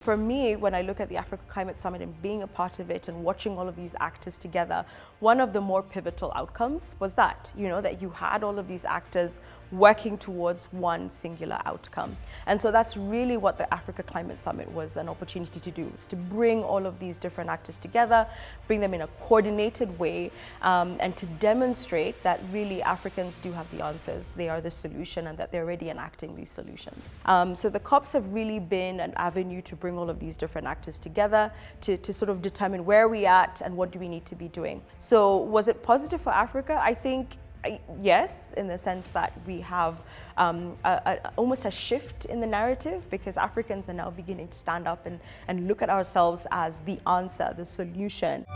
For me, when I look at the Africa Climate Summit and being a part of it and watching all of these actors together, one of the more pivotal outcomes was that, that you had all of these actors working towards one singular outcome. And so that's really what the Africa Climate Summit was an opportunity to do, is to bring all of these different actors together, bring them in a coordinated way, and to demonstrate that really Africans do have the answers, they are the solution, and that they're already enacting these solutions. So the COPs have really been an avenue to bring all of these different actors together to sort of determine where we at and what do we need to be doing. So was it positive for Africa? I think yes, in the sense that we have almost a shift in the narrative, because Africans are now beginning to stand up and look at ourselves as the answer, the solution.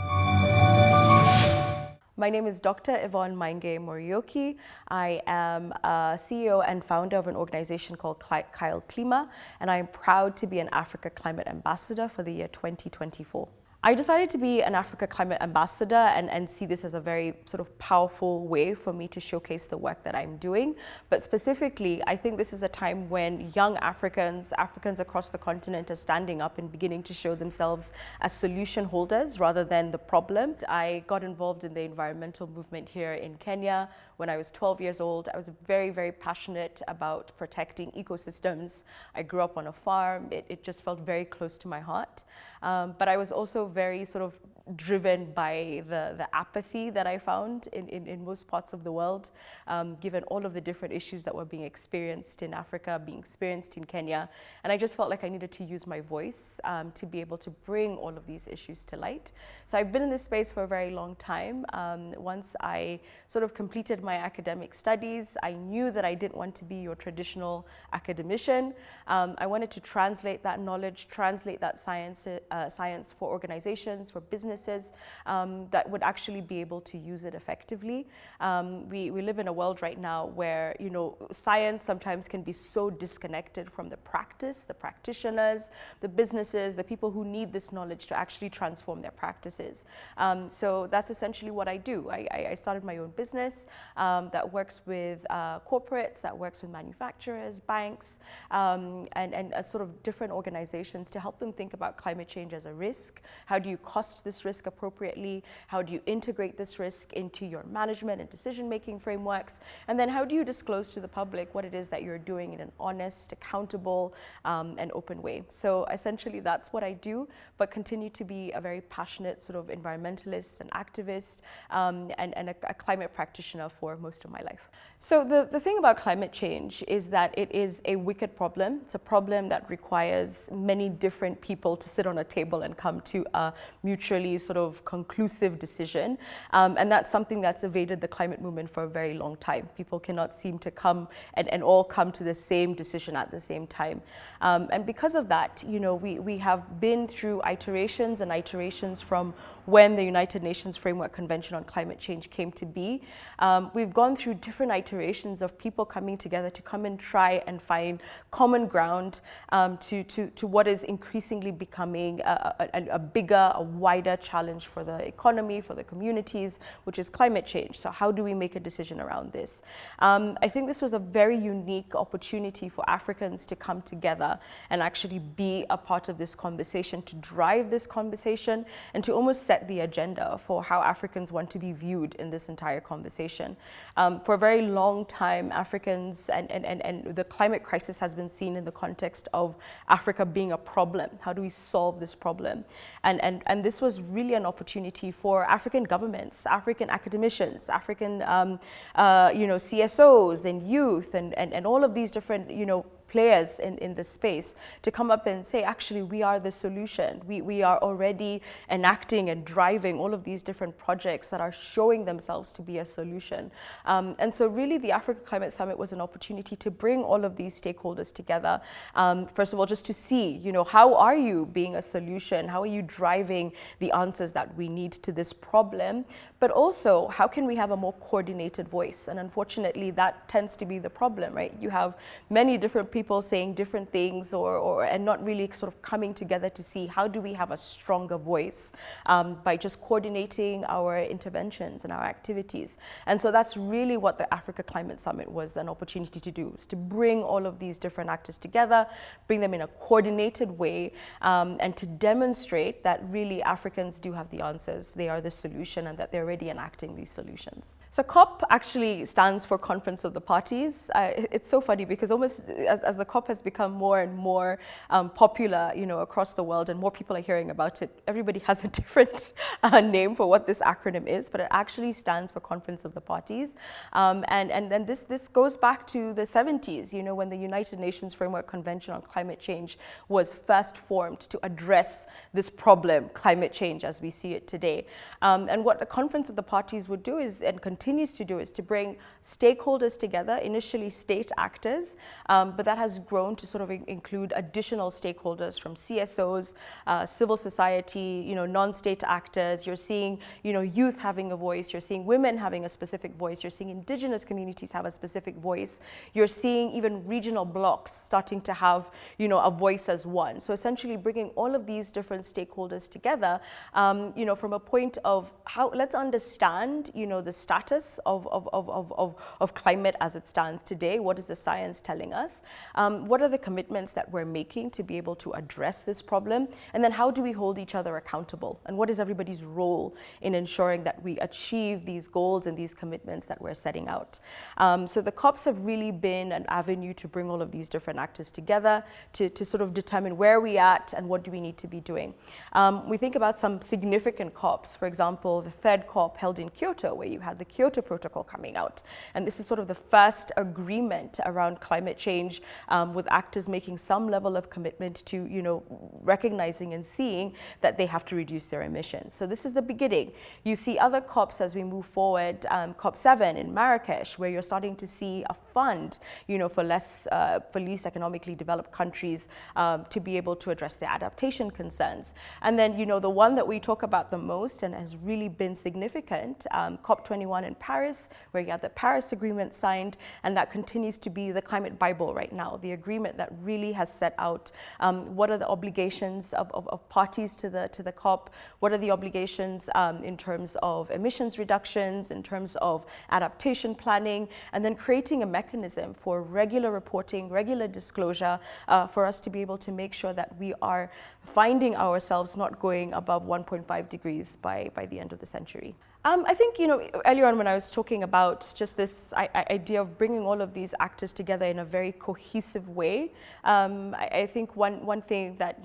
My name is Dr. Yvonne Maingey-Muriuki. I am a CEO and founder of an organization called CaelKlima, and I am proud to be an Africa Climate Ambassador for the year 2024. I decided to be an Africa Climate Ambassador and see this as a very sort of powerful way for me to showcase the work that I'm doing. But specifically, I think this is a time when young Africans across the continent are standing up and beginning to show themselves as solution holders rather than the problem. I got involved in the environmental movement here in Kenya when I was 12 years old. I was very, very passionate about protecting ecosystems. I grew up on a farm. It just felt very close to my heart. But I was also very sort of driven by the apathy that I found in most parts of the world, given all of the different issues that were being experienced in Africa, being experienced in Kenya. And I just felt like I needed to use my voice to be able to bring all of these issues to light. So I've been in this space for a very long time. Once I sort of completed my academic studies, I knew that I didn't want to be your traditional academician. I wanted to translate that knowledge, translate that science for organizations, for businesses, that would actually be able to use it effectively. We live in a world right now where, science sometimes can be so disconnected from the practice, the practitioners, the businesses, the people who need this knowledge to actually transform their practices. So that's essentially what I do. I started my own business that works with corporates, that works with manufacturers, banks, and sort of different organizations to help them think about climate change as a risk. How do you cost this risk appropriately? How do you integrate this risk into your management and decision-making frameworks? And then how do you disclose to the public what it is that you're doing in an honest, accountable, and open way? So essentially that's what I do, but continue to be a very passionate sort of environmentalist and activist, and a climate practitioner for most of my life. So the thing about climate change is that it is a wicked problem. It's a problem that requires many different people to sit on a table and come to a mutually sort of conclusive decision. And that's something that's evaded the climate movement for a very long time. People cannot seem to come and all come to the same decision at the same time. And because of that, we have been through iterations and iterations from when the United Nations Framework Convention on Climate Change came to be. We've gone through different iterations of people coming together to come and try and find common ground to what is increasingly becoming a bigger, a wider challenge for the economy, for the communities, which is climate change. So how do we make a decision around this? I think this was a very unique opportunity for Africans to come together and actually be a part of this conversation, to drive this conversation, and to almost set the agenda for how Africans want to be viewed in this entire conversation. For a very long time, Africans and the climate crisis has been seen in the context of Africa being a problem. How do we solve this problem? And this was really an opportunity for African governments, African academicians, African CSOs and youth and all of these different players in this space to come up and say, actually, we are the solution. We are already enacting and driving all of these different projects that are showing themselves to be a solution. And so really the Africa Climate Summit was an opportunity to bring all of these stakeholders together. First of all, just to see, how are you being a solution? How are you driving the answers that we need to this problem? But also, how can we have a more coordinated voice? And unfortunately, that tends to be the problem, right? You have many different people people saying different things and not really sort of coming together to see how do we have a stronger voice by just coordinating our interventions and our activities. And so that's really what the Africa Climate Summit was an opportunity to do, is to bring all of these different actors together, bring them in a coordinated way, and to demonstrate that really Africans do have the answers, they are the solution, and that they're already enacting these solutions. So COP actually stands for Conference of the Parties. It's so funny because almost as the COP has become more and more popular, across the world, and more people are hearing about it, everybody has a different name for what this acronym is, but it actually stands for Conference of the Parties. And then this goes back to the 70s, when the United Nations Framework Convention on Climate Change was first formed to address this problem, climate change as we see it today. And what the Conference of the Parties would do is, and continues to do, is to bring stakeholders together, initially state actors, but that has grown to sort of include additional stakeholders from CSOs, civil society, non-state actors. You're seeing, youth having a voice. You're seeing women having a specific voice. You're seeing indigenous communities have a specific voice. You're seeing even regional blocs starting to have, a voice as one. So essentially bringing all of these different stakeholders together, from a point of how, let's understand, the status of climate as it stands today. What is the science telling us? What are the commitments that we're making to be able to address this problem? And then how do we hold each other accountable? And what is everybody's role in ensuring that we achieve these goals and these commitments that we're setting out? So the COPs have really been an avenue to bring all of these different actors together to sort of determine where we're at and what do we need to be doing. We think about some significant COPs, for example, the third COP held in Kyoto, where you had the Kyoto Protocol coming out. And this is sort of the first agreement around climate change, with actors making some level of commitment to, recognizing and seeing that they have to reduce their emissions. So this is the beginning. You see other COPs as we move forward, COP7 in Marrakesh, where you're starting to see a fund, for least economically developed countries to be able to address their adaptation concerns. And then, the one that we talk about the most and has really been significant, COP21 in Paris, where you had the Paris Agreement signed, and that continues to be the climate Bible right now, the agreement that really has set out what are the obligations of parties to the COP, what are the obligations in terms of emissions reductions, in terms of adaptation planning, and then creating a mechanism for regular reporting, regular disclosure, for us to be able to make sure that we are finding ourselves not going above 1.5 degrees by the end of the century. I think, earlier on when I was talking about just this idea of bringing all of these actors together in a very cohesive way, I think one thing that,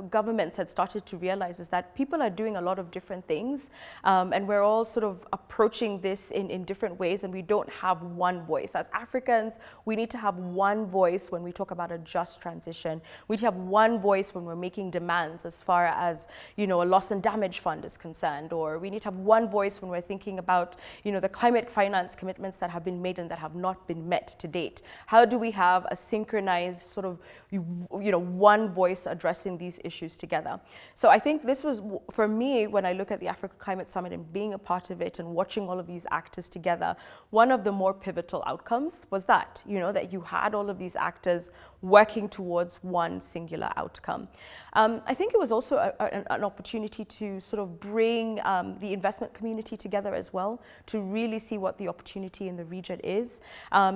governments had started to realize is that people are doing a lot of different things, and we're all sort of approaching this in different ways, and we don't have one voice. As Africans, we need to have one voice when we talk about a just transition. We need to have one voice when we're making demands as far as, a loss and damage fund is concerned, or we need to have one voice when we're thinking about, the climate finance commitments that have been made and that have not been met to date. How do we have a synchronized sort of, one voice addressing these issues together? So I think this was, for me, when I look at the Africa Climate Summit and being a part of it and watching all of these actors together, one of the more pivotal outcomes was that, that you had all of these actors working towards one singular outcome. I think it was also an opportunity to sort of bring the investment community together as well, to really see what the opportunity in the region is.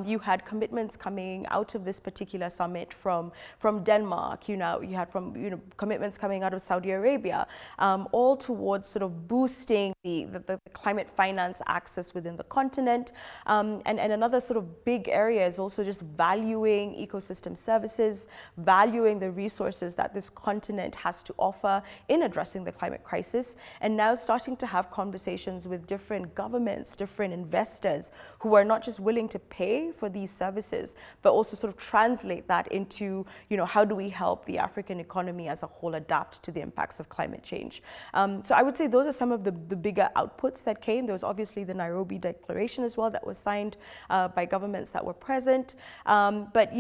You had commitments coming out of this particular summit from Denmark, you had from commitments coming out of Saudi Arabia, all towards sort of boosting the climate finance access within the continent. And another sort of big area is also just valuing ecosystem services, valuing the resources that this continent has to offer in addressing the climate crisis, and now starting to have conversations with different governments, different investors who are not just willing to pay for these services, but also sort of translate that into, how do we help the African economy as a whole adapt to the impacts of climate change? So I would say those are some of the bigger outputs that came. There was obviously the Nairobi Declaration as well that was signed by governments that were present. But,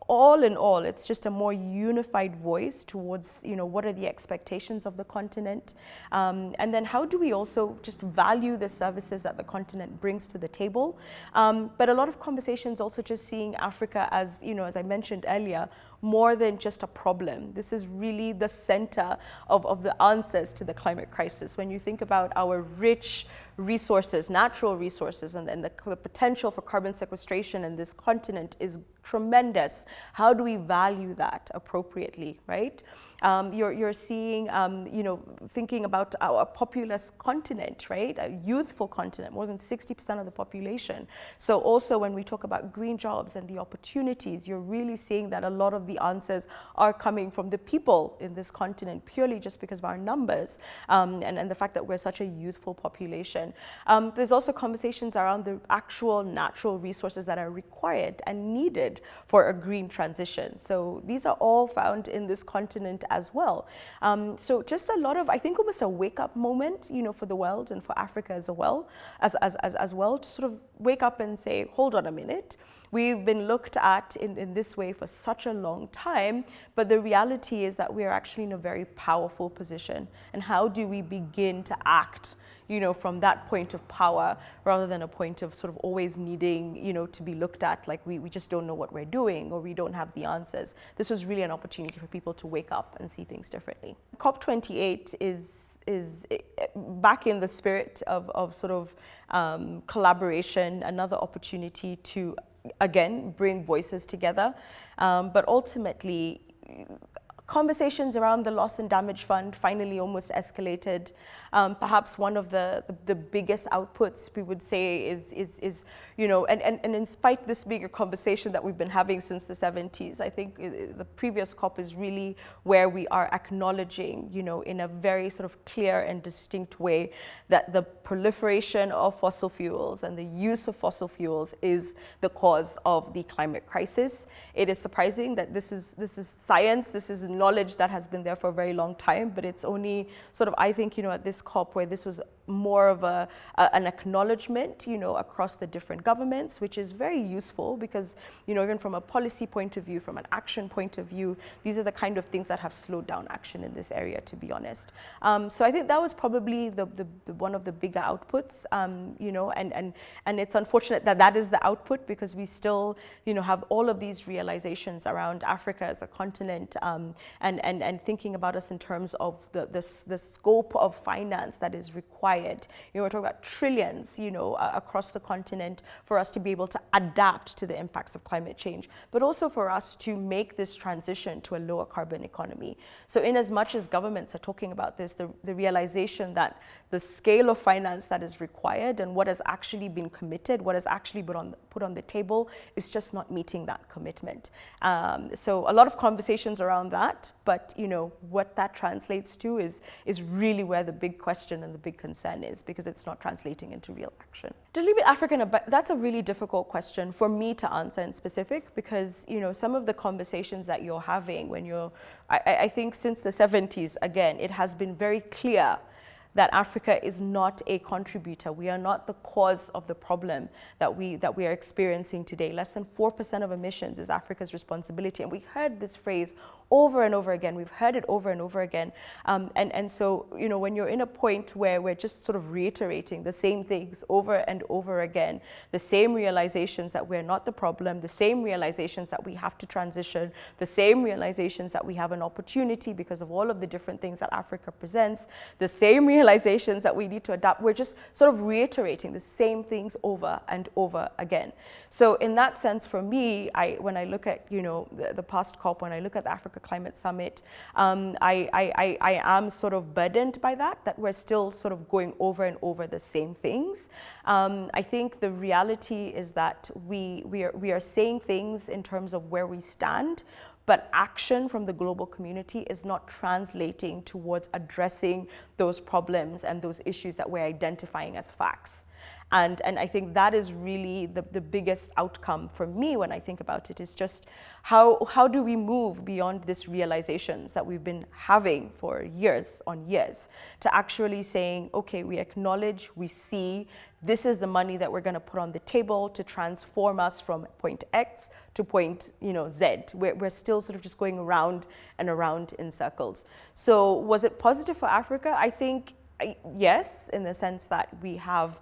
all in all, it's just a more unified voice towards, what are the expectations of the continent? And then how do we also just value the services that the continent brings to the table? But a lot of conversations also just seeing Africa as, as I mentioned earlier, more than just a problem. This is really the center of the answers to the climate crisis. When you think about our rich resources, natural resources, and the potential for carbon sequestration in this continent is tremendous. How do we value that appropriately, right? You're seeing, thinking about our populous continent, right? A youthful continent, more than 60% of the population. So also when we talk about green jobs and the opportunities, you're really seeing that a lot of the answers are coming from the people in this continent, purely just because of our numbers and the fact that we're such a youthful population. There's also conversations around the actual natural resources that are required and needed for a green transition. So these are all found in this continent as well. So just a lot of, I think, almost a wake-up moment, for the world and for Africa as well, as well, to sort of wake up and say, hold on a minute. We've been looked at in this way for such a long time, but the reality is that we are actually in a very powerful position. And how do we begin to act, from that point of power, rather than a point of sort of always needing, to be looked at like we just don't know what we're doing or we don't have the answers. This was really an opportunity for people to wake up and see things differently. COP28 is back in the spirit of sort of collaboration, another opportunity to, again, bring voices together, but ultimately conversations around the loss and damage fund finally almost escalated. Perhaps one of the biggest outputs we would say is and in spite this bigger conversation that we've been having since the 70s, I think the previous COP is really where we are acknowledging, in a very sort of clear and distinct way that the proliferation of fossil fuels and the use of fossil fuels is the cause of the climate crisis. It is surprising that this is science, this is knowledge that has been there for a very long time, but it's only sort of, I think, at this COP where this was more of an acknowledgement, across the different governments, which is very useful because, even from a policy point of view, from an action point of view, these are the kind of things that have slowed down action in this area, to be honest. So I think that was probably the one of the bigger outputs, and it's unfortunate that that is the output because we still, have all of these realizations around Africa as a continent, and thinking about us in terms of the scope of finance that is required. We're talking about trillions, across the continent for us to be able to adapt to the impacts of climate change, but also for us to make this transition to a lower carbon economy. So in as much as governments are talking about this, the realization that the scale of finance that is required and what has actually been committed, what has actually been put on the table is just not meeting that commitment. So a lot of conversations around that, but what that translates to is really where the big question and the big concern is, because it's not translating into real action. To leave it African, that's a really difficult question for me to answer in specific, because some of the conversations that you're having when I think since the 70s, again, it has been very clear that Africa is not a contributor. We are not the cause of the problem that we are experiencing today. Less than 4% of emissions is Africa's responsibility. And we heard this phrase over and over again. We've heard it over and over again. And so, when you're in a point where we're just sort of reiterating the same things over and over again, the same realizations that we're not the problem, the same realizations that we have to transition, the same realizations that we have an opportunity because of all of the different things that Africa presents, the same realizations that we need to adapt, we're just sort of reiterating the same things over and over again. So in that sense, for me, when I look at, the past COP, when I look at the Africa Climate Summit, I am sort of burdened by that we're still sort of going over and over the same things. I think the reality is that we are saying things in terms of where we stand, but action from the global community is not translating towards addressing those problems and those issues that we're identifying as facts. And I think that is really the biggest outcome for me when I think about it, is just how do we move beyond this realizations that we've been having for years on years to actually saying, okay, we acknowledge, we see, this is the money that we're going to put on the table to transform us from point X to point, Z. We're still sort of just going around and around in circles. So was it positive for Africa? I think yes, in the sense that we have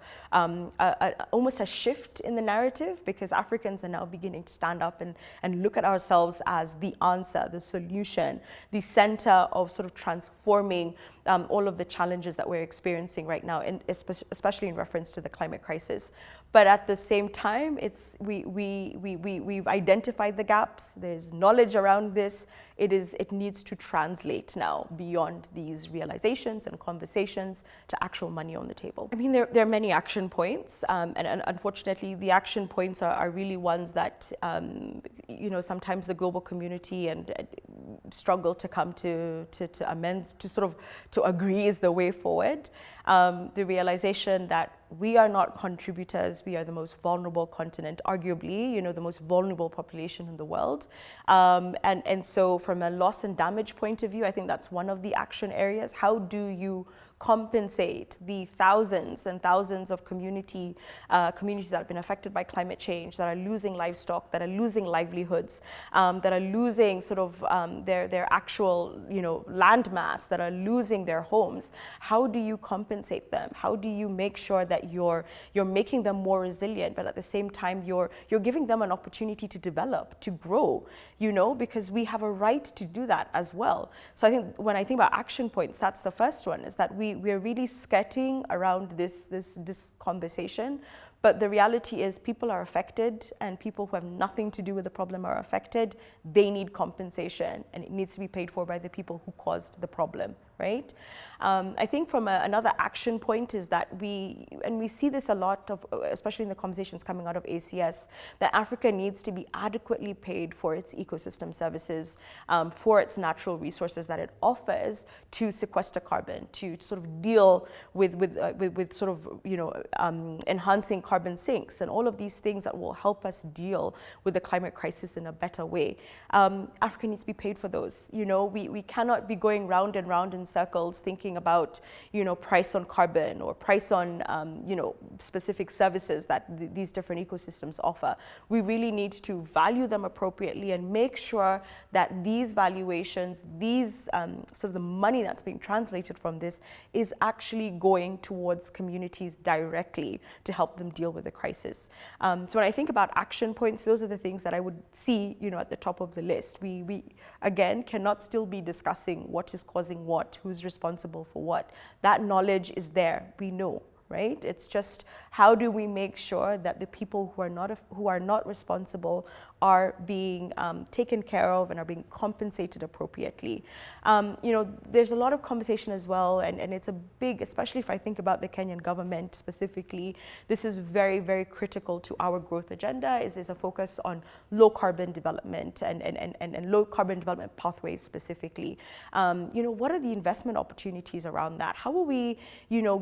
almost a shift in the narrative, because Africans are now beginning to stand up and look at ourselves as the answer, the solution, the center of sort of transforming all of the challenges that we're experiencing right now, and especially in reference to the climate crisis. But at the same time, we've identified the gaps. There's knowledge around this. It needs to translate now beyond these realizations and conversations to actual money on the table. I mean, there are many action points, and unfortunately, the action points are really ones that sometimes the global community and struggle to come to amends, to sort of to agree is the way forward. The realization that we are not contributors, we are the most vulnerable continent, arguably, the most vulnerable population in the world. And so from a loss and damage point of view, I think that's one of the action areas. How do you compensate the thousands and thousands of communities that have been affected by climate change, that are losing livestock, that are losing livelihoods, that are losing sort of their actual land mass, that are losing their homes? How do you compensate them? How do you make sure that you're making them more resilient, but at the same time you're giving them an opportunity to develop, to grow, because we have a right to do that as well. So I think when I think about action points, that's the first one, is that we're really skirting around this conversation. But the reality is people are affected, and people who have nothing to do with the problem are affected. They need compensation, and it needs to be paid for by the people who caused the problem, right? I think from another action point is that we see this a lot of, especially in the conversations coming out of ACS, that Africa needs to be adequately paid for its ecosystem services, for its natural resources that it offers to sequester carbon, to sort of deal with sort of enhancing carbon sinks and all of these things that will help us deal with the climate crisis in a better way. Africa needs to be paid for those. We cannot be going round and round in circles thinking about price on carbon or price on specific services that these different ecosystems offer. We really need to value them appropriately and make sure that these valuations, these sort of the money that's being translated from this is actually going towards communities directly to help them deal with the crisis. So when I think about action points, those are the things that I would see, at the top of the list. We again cannot still be discussing what is causing what, who's responsible for what. That knowledge is there. We know. Right? It's just how do we make sure that the people who are not responsible are being taken care of and are being compensated appropriately. There's a lot of conversation as well, and it's a big, especially if I think about the Kenyan government specifically, this is very, very critical to our growth agenda, is a focus on low carbon development and low carbon development pathways specifically. What are the investment opportunities around that? How are we,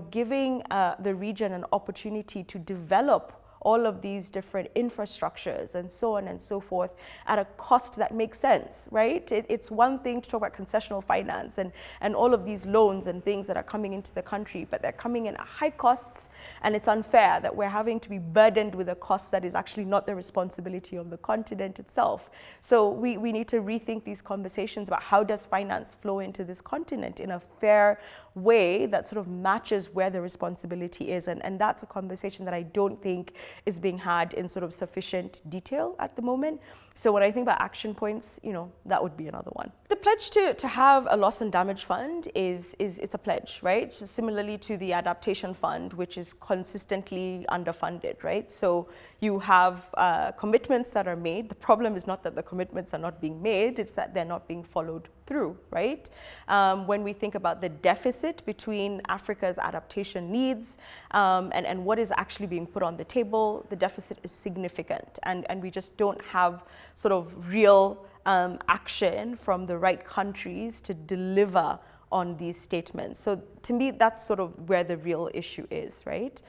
giving the region an opportunity to develop all of these different infrastructures and so on and so forth at a cost that makes sense, right? It's one thing to talk about concessional finance and all of these loans and things that are coming into the country, but they're coming in at high costs, and it's unfair that we're having to be burdened with a cost that is actually not the responsibility of the continent itself. So we need to rethink these conversations about how does finance flow into this continent in a fair way that sort of matches where the responsibility is, and that's a conversation that I don't think is being had in sort of sufficient detail at the moment. So when I think about action points, that would be another one. The pledge to have a loss and damage fund it's a pledge, right? So similarly to the adaptation fund, which is consistently underfunded, right? So you have commitments that are made. The problem is not that the commitments are not being made, it's that they're not being followed through, right? When we think about the deficit between Africa's adaptation needs and what is actually being put on the table, the deficit is significant, and we just don't have sort of real action from the right countries to deliver on these statements. So to me, that's sort of where the real issue is, right?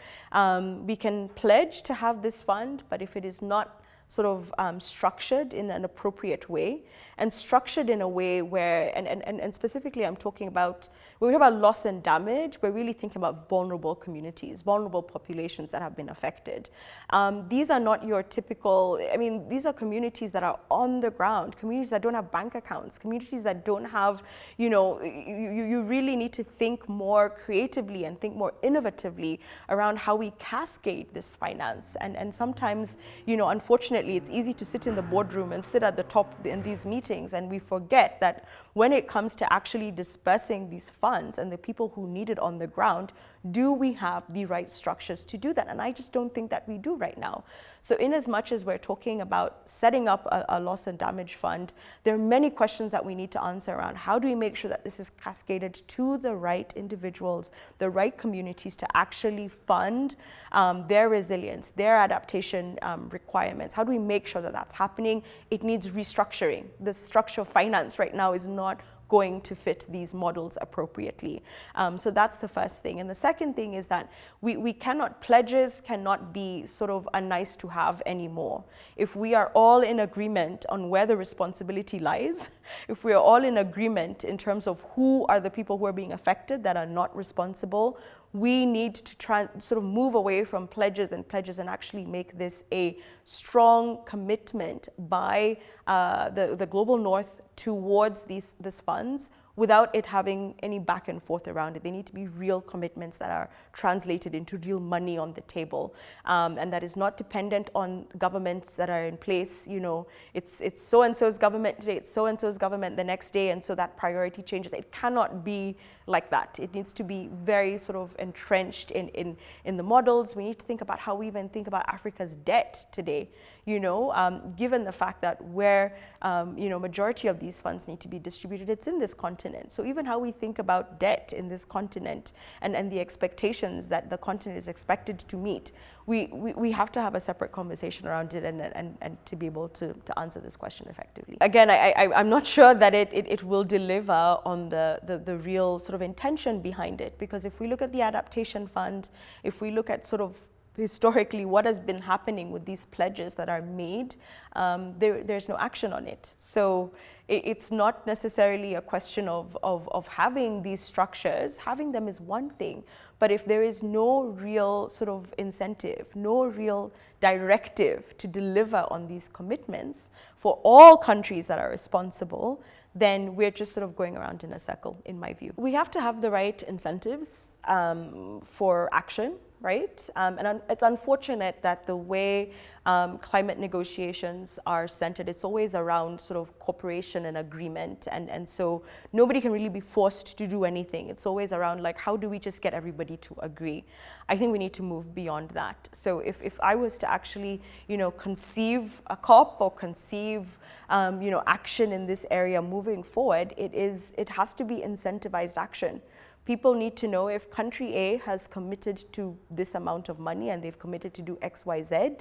We can pledge to have this fund, but if it is not sort of structured in an appropriate way, and structured in a way where, and specifically I'm talking about, when we talk about loss and damage, we're really thinking about vulnerable communities, vulnerable populations that have been affected. These are not your typical, I mean, these are communities that are on the ground, communities that don't have bank accounts, communities that don't have, you know, you really need to think more creatively and think more innovatively around how we cascade this finance. And sometimes, you know, unfortunately, it's easy to sit in the boardroom and sit at the top in these meetings, and we forget that when it comes to actually dispersing these funds and the people who need it on the ground, do we have the right structures to do that? And I just don't think that we do right now. So in as much as we're talking about setting up a loss and damage fund, there are many questions that we need to answer around how do we make sure that this is cascaded to the right individuals, the right communities to actually fund their resilience, their adaptation requirements. How do we make sure that that's happening? It needs restructuring. The structure of finance right now is not going to fit these models appropriately. So that's the first thing. And the second thing is that we cannot, pledges cannot be sort of a nice to have anymore. If we are all in agreement on where the responsibility lies, if we are all in agreement in terms of who are the people who are being affected that are not responsible, we need to try sort of move away from pledges and actually make this a strong commitment by the global north towards these funds without it having any back and forth around it. They need to be real commitments that are translated into real money on the table, and that is not dependent on governments that are in place. You know, it's so-and-so's government today, it's so-and-so's government the next day, and so that priority changes. It cannot be like that. It needs to be very sort of entrenched in the models. We need to think about how we even think about Africa's debt today, you know, given the fact that where, you know, majority of these funds need to be distributed, it's in this continent. So even how we think about debt in this continent and the expectations that the continent is expected to meet, we have to have a separate conversation around it and to be able to answer this question effectively. Again, I'm not sure that it will deliver on the real sort of intention behind it, because if we look at the adaptation fund, if we look at sort of historically what has been happening with these pledges that are made, there's no action on it. So it's not necessarily a question of having these structures. Having them is one thing, but if there is no real sort of incentive, no real directive to deliver on these commitments for all countries that are responsible, then we're just sort of going around in a circle, in my view. We have to have the right incentives for action, right? And it's unfortunate that the way climate negotiations are centered, it's always around sort of cooperation and agreement. And so nobody can really be forced to do anything. It's always around like, how do we just get everybody to agree? I think we need to move beyond that. So if I was to actually, you know, conceive a COP or conceive, you know, action in this area moving forward, it has to be incentivized action. People need to know if country A has committed to this amount of money and they've committed to do X, Y, Z.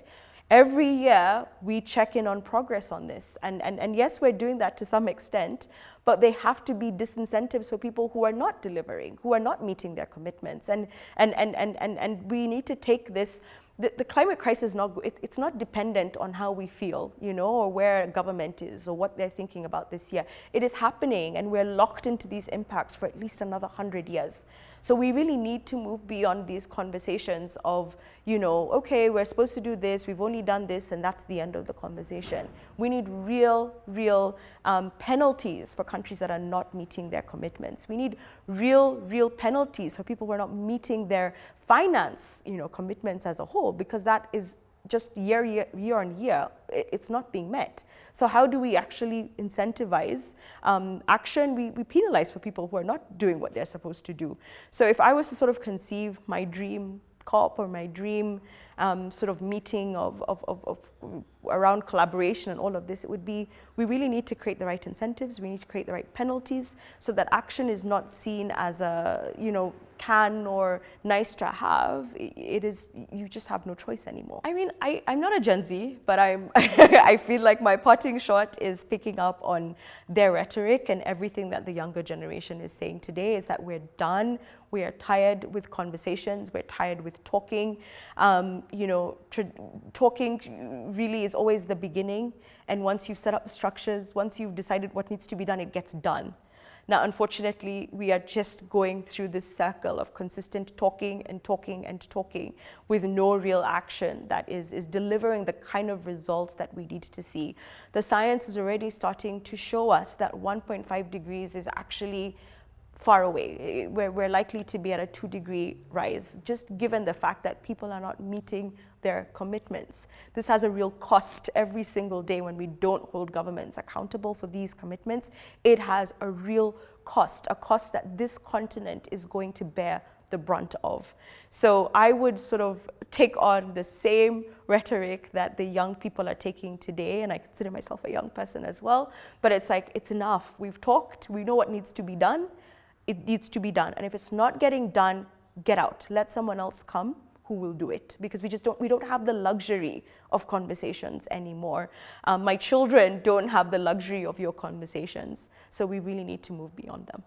Every year, we check in on progress on this. And yes, we're doing that to some extent, but they have to be disincentives for people who are not delivering, who are not meeting their commitments. And we need to take this. The climate crisis, it's not dependent on how we feel, you know, or where government is or what they're thinking about this year. It is happening, and we're locked into these impacts for at least another 100 years. So we really need to move beyond these conversations of, you know, okay, we're supposed to do this, we've only done this, and that's the end of the conversation. We need real penalties for countries that are not meeting their commitments. We need real penalties for people who are not meeting their finance, you know, commitments as a whole, because that is just year on year, it's not being met. So how do we actually incentivize action? We penalize for people who are not doing what they're supposed to do. So if I was to sort of conceive my dream COP or my dream sort of meeting of around collaboration and all of this, it would be, we really need to create the right incentives, we need to create the right penalties so that action is not seen as a, can or nice to have. It is, you just have no choice anymore. I mean, I'm not a Gen Z, but I feel like my parting shot is picking up on their rhetoric, and everything that the younger generation is saying today is that we're done. We are tired with conversations. We're tired with talking. Talking really is always the beginning. And once you've set up structures, once you've decided what needs to be done, it gets done. Now, unfortunately, we are just going through this circle of consistent talking and talking and talking with no real action that is delivering the kind of results that we need to see. The science is already starting to show us that 1.5 degrees is actually far away. We're likely to be at a 2-degree rise, just given the fact that people are not meeting their commitments. This has a real cost every single day when we don't hold governments accountable for these commitments. It has a real cost, a cost that this continent is going to bear the brunt of. So I would sort of take on the same rhetoric that the young people are taking today, and I consider myself a young person as well, but it's like, it's enough. We've talked, we know what needs to be done. It needs to be done. And if it's not getting done, get out. Let someone else come who will do it, because we don't have the luxury of conversations anymore. My children don't have the luxury of your conversations. So we really need to move beyond them.